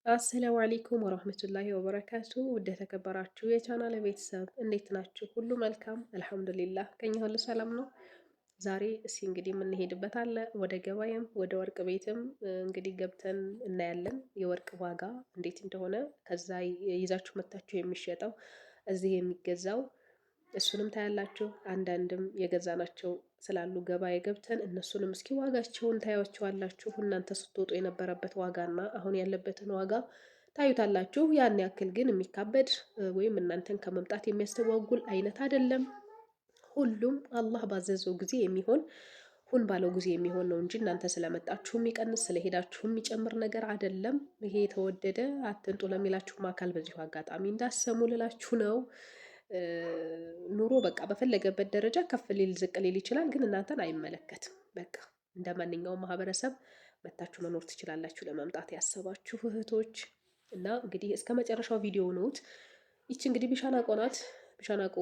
አሰላሙ አለይኩም ወራህመቱላሂ ወበረካቱ። ውድ የተከበራችሁ የቻናል ቤተሰብ እንዴት ናችሁ? ሁሉ መልካም አልሐምዱሊላህ፣ ከኛ ሁሉ ሰላም ነው። ዛሬ እስኪ እንግዲህ የምንሄድበት አለ ወደ ገበያም ወደ ወርቅ ቤትም እንግዲህ ገብተን እናያለን የወርቅ ዋጋ እንዴት እንደሆነ። ከዛ ይዛችሁ መታችሁ የሚሸጠው እዚህ የሚገዛው እሱንም ታያላችሁ። አንዳንድም የገዛናቸው ስላሉ ገበያ ገብተን እነሱንም እስኪ ዋጋቸውን ታያቸዋላችሁ። እናንተ ስትወጡ የነበረበት ዋጋና አሁን ያለበትን ዋጋ ታዩታላችሁ። ያን ያክል ግን የሚካበድ ወይም እናንተን ከመምጣት የሚያስተጓጉል አይነት አይደለም። ሁሉም አላህ ባዘዘው ጊዜ የሚሆን ሁን ባለው ጊዜ የሚሆን ነው እንጂ እናንተ ስለመጣችሁ የሚቀንስ ስለሄዳችሁ የሚጨምር ነገር አይደለም። ይሄ የተወደደ አትንጡ ለሚላችሁም አካል በዚሁ አጋጣሚ እንዳሰሙ ልላችሁ ነው። ኑሮ በቃ በፈለገበት ደረጃ ከፍ ሊል ዝቅ ሊል ይችላል፣ ግን እናንተን አይመለከትም። በቃ እንደ ማንኛውም ማህበረሰብ መታችሁ መኖር ትችላላችሁ። ለመምጣት ያሰባችሁ እህቶች እና እንግዲህ እስከ መጨረሻው ቪዲዮ ነውት። ይቺ እንግዲህ ቢሻናቆ ናት። ቢሻናቆ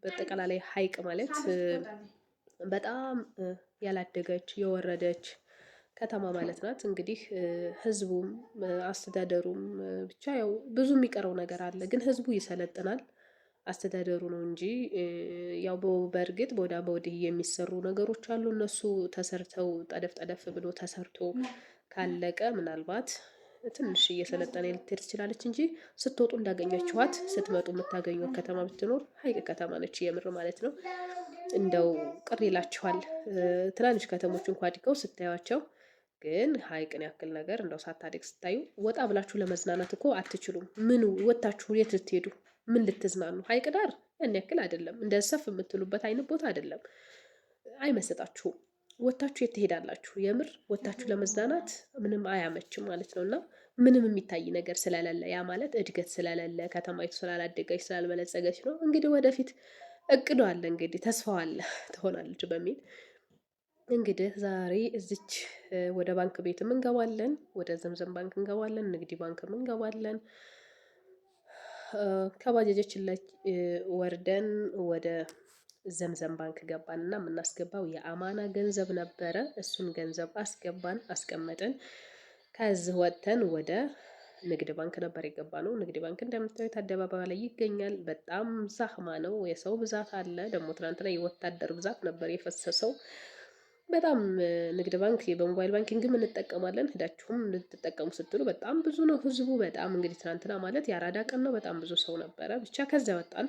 በጠቃላይ ሀይቅ ማለት በጣም ያላደገች የወረደች ከተማ ማለት ናት። እንግዲህ ህዝቡም አስተዳደሩም ብቻ ያው ብዙ የሚቀረው ነገር አለ፣ ግን ህዝቡ ይሰለጥናል። አስተዳደሩ ነው እንጂ ያው በእርግጥ በወዳ በወዲህ የሚሰሩ ነገሮች አሉ። እነሱ ተሰርተው ጠደፍ ጠደፍ ብሎ ተሰርቶ ካለቀ ምናልባት ትንሽ እየሰለጠነ ልትሄድ ትችላለች እንጂ ስትወጡ እንዳገኛችኋት ስትመጡ የምታገኙት ከተማ ብትኖር ሀይቅ ከተማ ነች፣ የምር ማለት ነው። እንደው ቅር ይላችኋል ትናንሽ ከተሞች እንኳ አድገው ስታዩቸው፣ ግን ሀይቅን ያክል ነገር እንደው ሳታድግ ስታዩ ወጣ ብላችሁ ለመዝናናት እኮ አትችሉም። ምኑ ወታችሁ የት ልትሄዱ ምን ልትዝናኑ? ሀይቅ ዳር ያን ያክል አይደለም፣ እንደ ሰፍ የምትሉበት አይነት ቦታ አይደለም። አይመስጣችሁም። ወታችሁ የት ትሄዳላችሁ? የምር ወታችሁ ለመዝናናት ምንም አያመችም ማለት ነው። እና ምንም የሚታይ ነገር ስለሌለ ያ ማለት እድገት ስለሌለ ከተማይቱ ስላላደገች ስላልበለጸገች ነው። እንግዲህ ወደፊት እቅዱ አለ፣ እንግዲህ ተስፋው አለ ትሆናለች በሚል እንግዲህ ዛሬ እዚች ወደ ባንክ ቤትም እንገባለን፣ ወደ ዘምዘም ባንክ እንገባለን፣ ንግዲ ባንክም እንገባለን። ከባጃጃችን ላይ ወርደን ወደ ዘምዘም ባንክ ገባን እና የምናስገባው የአማና ገንዘብ ነበረ። እሱን ገንዘብ አስገባን አስቀመጥን። ከዚህ ወጥተን ወደ ንግድ ባንክ ነበር የገባ ነው። ንግድ ባንክ እንደምታዩት አደባባይ ላይ ይገኛል። በጣም ዛህማ ነው፣ የሰው ብዛት አለ። ደግሞ ትናንትና የወታደር ብዛት ነበር የፈሰሰው። በጣም ንግድ ባንክ በሞባይል ባንኪንግም እንጠቀማለን። ሄዳችሁም ልትጠቀሙ ስትሉ በጣም ብዙ ነው ህዝቡ። በጣም እንግዲህ ትናንትና ማለት የአራዳ ቀን ነው። በጣም ብዙ ሰው ነበረ። ብቻ ከዚያ ወጣን።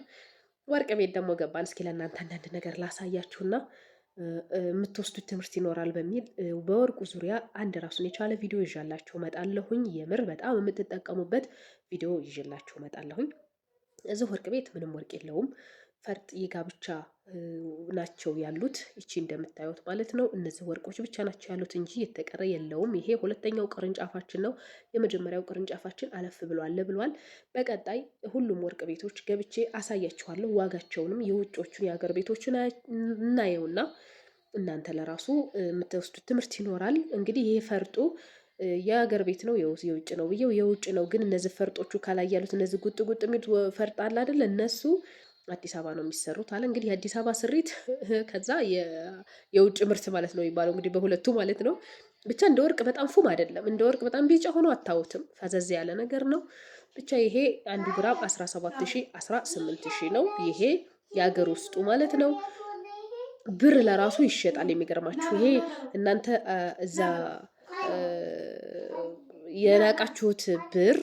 ወርቅ ቤት ደግሞ ገባን። እስኪ ለእናንተ አንዳንድ ነገር ላሳያችሁና የምትወስዱት ትምህርት ይኖራል በሚል በወርቁ ዙሪያ አንድ ራሱን የቻለ ቪዲዮ ይዣላችሁ እመጣለሁኝ። የምር በጣም የምትጠቀሙበት ቪዲዮ ይዤላችሁ እመጣለሁኝ። እዚህ ወርቅ ቤት ምንም ወርቅ የለውም። ፈርጥ የጋብቻ ናቸው ያሉት። ይቺ እንደምታዩት ማለት ነው። እነዚህ ወርቆች ብቻ ናቸው ያሉት እንጂ የተቀረ የለውም። ይሄ ሁለተኛው ቅርንጫፋችን ነው። የመጀመሪያው ቅርንጫፋችን አለፍ ብሏል። በቀጣይ ሁሉም ወርቅ ቤቶች ገብቼ አሳያችኋለሁ። ዋጋቸውንም የውጮቹን የሀገር ቤቶችን እናየውና እናንተ ለራሱ የምትወስዱት ትምህርት ይኖራል። እንግዲህ ይሄ ፈርጡ የሀገር ቤት ነው የውጭ ነው ብዬው የውጭ ነው። ግን እነዚህ ፈርጦቹ ካላይ ያሉት እነዚህ ጉጥ ጉጥ የሚል ፈርጥ አለ አይደል? እነሱ አዲስ አበባ ነው የሚሰሩት አለ። እንግዲህ የአዲስ አበባ ስሪት ከዛ የውጭ ምርት ማለት ነው የሚባለው እንግዲህ በሁለቱ ማለት ነው። ብቻ እንደ ወርቅ በጣም ፉም አይደለም፣ እንደ ወርቅ በጣም ቢጫ ሆኖ አታዩትም። ፈዘዝ ያለ ነገር ነው። ብቻ ይሄ 1 ግራም 17,000 18,000 ነው። ይሄ የሀገር ውስጡ ማለት ነው። ብር ለራሱ ይሸጣል። የሚገርማችሁ ይሄ እናንተ እዛ የናቃችሁት ብር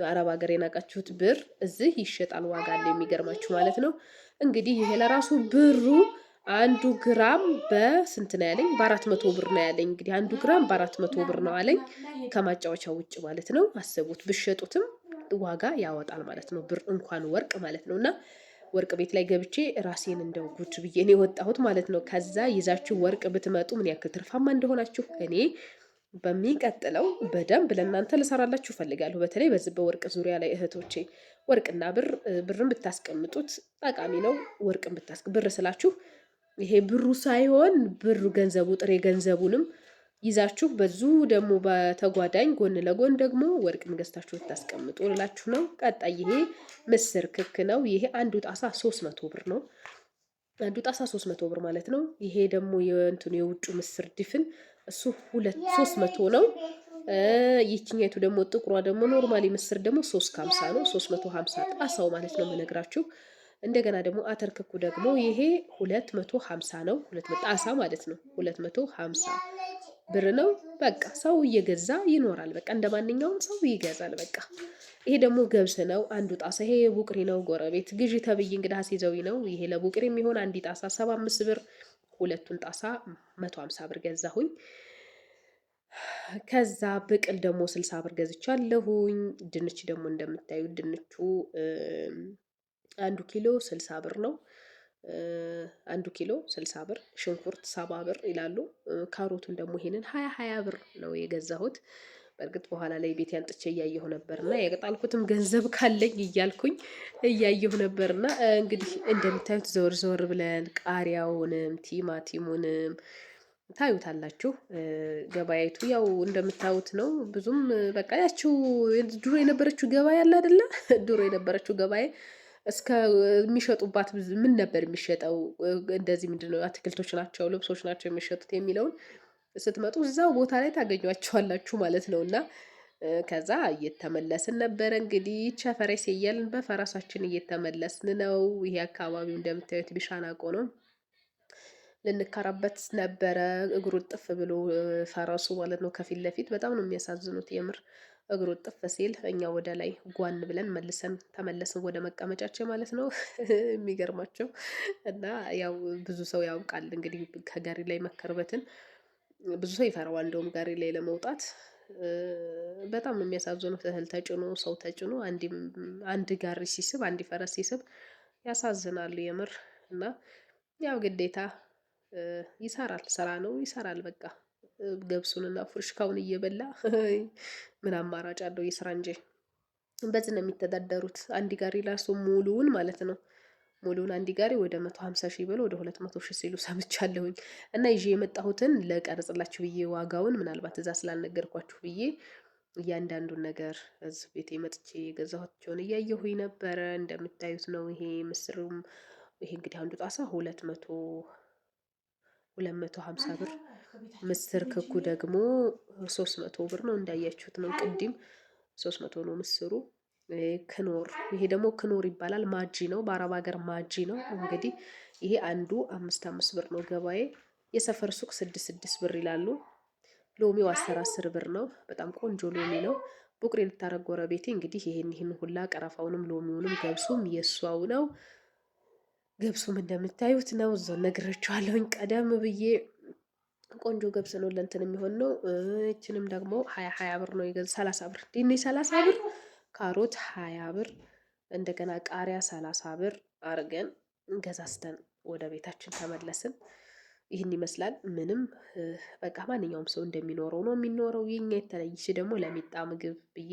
አረብ ሀገር የናቃችሁት ብር እዚህ ይሸጣል። ዋጋ አለ የሚገርማችሁ ማለት ነው። እንግዲህ ይሄ ለራሱ ብሩ 1 ግራም በስንት ነው ያለኝ? በ400 ብር ነው ያለኝ። እንግዲህ 1 ግራም በ400 ብር ነው አለኝ ከማጫወቻው ውጭ ማለት ነው። አስቡት፣ ብሸጡትም ዋጋ ያወጣል ማለት ነው። ብር እንኳን ወርቅ ማለት ነው። እና ወርቅ ቤት ላይ ገብቼ ራሴን እንደው ጉድ ብዬ ነው የወጣሁት ማለት ነው። ከዛ ይዛችሁ ወርቅ ብትመጡ ምን ያክል ትርፋማ እንደሆናችሁ እኔ በሚቀጥለው በደንብ ለእናንተ ልሰራላችሁ እፈልጋለሁ። በተለይ በዚህ በወርቅ ዙሪያ ላይ እህቶቼ ወርቅና ብርን ብታስቀምጡት ጠቃሚ ነው። ወርቅን ብር ስላችሁ ይሄ ብሩ ሳይሆን ብሩ ገንዘቡ ጥሬ ገንዘቡንም ይዛችሁ በዙ ደግሞ በተጓዳኝ ጎን ለጎን ደግሞ ወርቅን ገዝታችሁ ብታስቀምጡ ልላችሁ ነው። ቀጣይ ይሄ ምስር ክክ ነው። ይሄ አንዱ ጣሳ 300 ብር ነው። አንዱ ጣሳ 300 ብር ማለት ነው። ይሄ ደግሞ የውጩ ምስር ድፍን እሱ 300 ነው። ይችኛይቱ ደግሞ ጥቁሯ ደግሞ ኖርማሊ ምስር ደግሞ 350 ነው። 350 ጣሳው ማለት ነው የምነግራችሁ። እንደገና ደግሞ አተር ክኩ ደግሞ ይሄ 250 ነው። 200 ጣሳ ማለት ነው። 250 ብር ነው። በቃ ሰው እየገዛ ይኖራል። በቃ እንደማንኛውም ሰው ይገዛል። በቃ ይሄ ደግሞ ገብስ ነው። አንዱ ጣሳ ይሄ ቡቅሪ ነው። ጎረቤት ግዢ ተብዬ እንግዲህ አስይዘውኝ ነው። ይሄ ለቡቅሪ የሚሆን አንድ ጣሳ 75 ብር፣ ሁለቱን ጣሳ 150 ብር ገዛሁኝ። ከዛ ብቅል ደግሞ 60 ብር ገዝቻለሁኝ። ድንች ደግሞ እንደምታዩት ድንቹ አንዱ ኪሎ 60 ብር ነው። አንዱ ኪሎ 60 ብር፣ ሽንኩርት 70 ብር ይላሉ። ካሮቱን ደግሞ ይሄንን 20 ብር ነው የገዛሁት። በእርግጥ በኋላ ላይ ቤት ያንጥቼ እያየሁ ነበርና የቀጣልኩትም ገንዘብ ካለኝ እያልኩኝ እያየሁ ነበርና እንግዲህ እንደምታዩት ዘወር ዘወር ብለን ቃሪያውንም ቲማቲሙንም ታዩታላችሁ። ገበያይቱ ያው እንደምታዩት ነው። ብዙም በቃ ያችው ድሮ የነበረችው ገበያ አለ አይደለ? ድሮ የነበረችው ገበያ እስከ የሚሸጡባት ምን ነበር የሚሸጠው? እንደዚህ ምንድነው አትክልቶች ናቸው፣ ልብሶች ናቸው የሚሸጡት የሚለውን ስትመጡ እዛው ቦታ ላይ ታገኟቸዋላችሁ ማለት ነው። እና ከዛ እየተመለስን ነበረ እንግዲህ ቸፈሬስ እያልን በፈረሳችን እየተመለስን ነው። ይሄ አካባቢው እንደምታዩት ቢሻናቆ ነው። ልንከራበት ነበረ እግሩ ጥፍ ብሎ ፈረሱ ማለት ነው። ከፊት ለፊት በጣም ነው የሚያሳዝኑት የምር እግሩ ጥፍ ሲል እኛ ወደ ላይ ጓን ብለን መልሰን ተመለስን ወደ መቀመጫችን ማለት ነው። የሚገርማቸው እና ያው ብዙ ሰው ያውቃል እንግዲህ ከጋሪ ላይ መከርበትን ብዙ ሰው ይፈራዋል። እንደውም ጋሪ ላይ ለመውጣት በጣም ነው የሚያሳዝኑት። እህል ተጭኖ ሰው ተጭኖ አንድ ጋሪ ሲስብ አንድ ፈረስ ሲስብ ያሳዝናሉ የምር። እና ያው ግዴታ ይሰራል፣ ስራ ነው ይሰራል። በቃ ገብሱንና ፉርሽካውን እየበላ ምን አማራጭ አለው? ይስራ እንጂ። በዚህ ነው የሚተዳደሩት። አንድ ጋሪ ራሱ ሙሉውን ማለት ነው ሙሉውን አንድ ጋሪ ወደ 150 ሺህ ብሎ ወደ 200 ሺህ ሲሉ ሰምቻለሁኝ። እና ይዤ የመጣሁትን ለቀርጽላችሁ ብዬ ዋጋውን ምናልባት እዛ ስላልነገርኳችሁ ብዬ እያንዳንዱን ነገር እዚህ ቤቴ መጥቼ የገዛኋቸውን እያየሁኝ ነበረ። እንደምታዩት ነው። ይሄ ምስሩም ይሄ እንግዲህ አንዱ ጣሳ 250 ብር፣ ምስር ክኩ ደግሞ 300 ብር ነው። እንዳያችሁት ነው። ቅድም 300 ነው ምስሩ። ክኖር ይሄ ደግሞ ክኖር ይባላል። ማጂ ነው። በአረብ ሀገር ማጂ ነው። እንግዲህ ይሄ አንዱ 5 ብር ነው። ገባዬ የሰፈር ሱቅ 6 ብር ይላሉ። ሎሚው 10 ብር ነው። በጣም ቆንጆ ሎሚ ነው። ቡቅሪ ልታረግ ጎረቤቴ እንግዲህ ይሄን ሁላ ቀረፋውንም ሎሚውንም ገብሱም የሷው ነው። ገብሱም እንደምታዩት ነው። እዛው ነግራችኋለሁኝ ቀደም ብዬ። ቆንጆ ገብስ ነው ለእንትን የሚሆን ነው። እችንም ደግሞ 20 ብር ነው የገዛ 30 ብር ድንች 30 ብር፣ ካሮት 20 ብር፣ እንደገና ቃሪያ 30 ብር አርገን ገዛዝተን ወደ ቤታችን ተመለስን። ይህን ይመስላል። ምንም በቃ ማንኛውም ሰው እንደሚኖረው ነው የሚኖረው። የኛ የተለየች ደግሞ ለሚጣ ምግብ ብዬ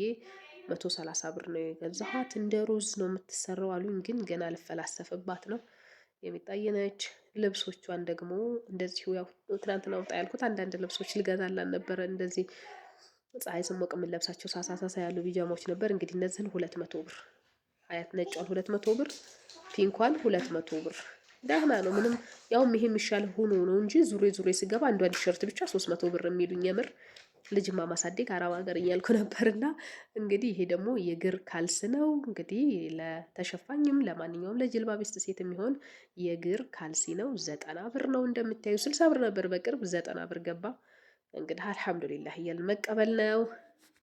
130 ብር ነው የገዛኋት። እንደ ሩዝ ነው የምትሰራው አሉኝ፣ ግን ገና ልፈላሰፍባት ነው። የሚጣየ ነች። ልብሶቿን ደግሞ እንደዚሁ ያው ትናንትና ወጣ ያልኩት አንዳንድ ልብሶች ልገዛላን ነበረ። እንደዚህ ፀሐይ ስሞቅ የምንለብሳቸው ሳሳ ያሉ ቢጃማዎች ነበር። እንግዲህ እነዚህን 200 ብር አያት ነጯን 200 ብር፣ ፒንኳን 200 ብር። ደህና ነው። ምንም ያውም ይሄ የሚሻል ሆኖ ነው እንጂ ዙሬ ስገባ አንዷ ቲሸርት ብቻ 300 ብር የሚሉኝ የምር ልጅማ ማሳደግ አረብ ሀገር እያልኩ ነበርና እንግዲህ ይሄ ደግሞ የእግር ካልስ ነው። እንግዲህ ለተሸፋኝም ለማንኛውም ለጅልባቢስት ሴት የሚሆን የእግር ካልሲ ነው። 90 ብር ነው። እንደምታዩ 60 ብር ነበር በቅርብ 90 ብር ገባ። እንግዲህ አልሐምዱሊላህ እያልን መቀበል ነው።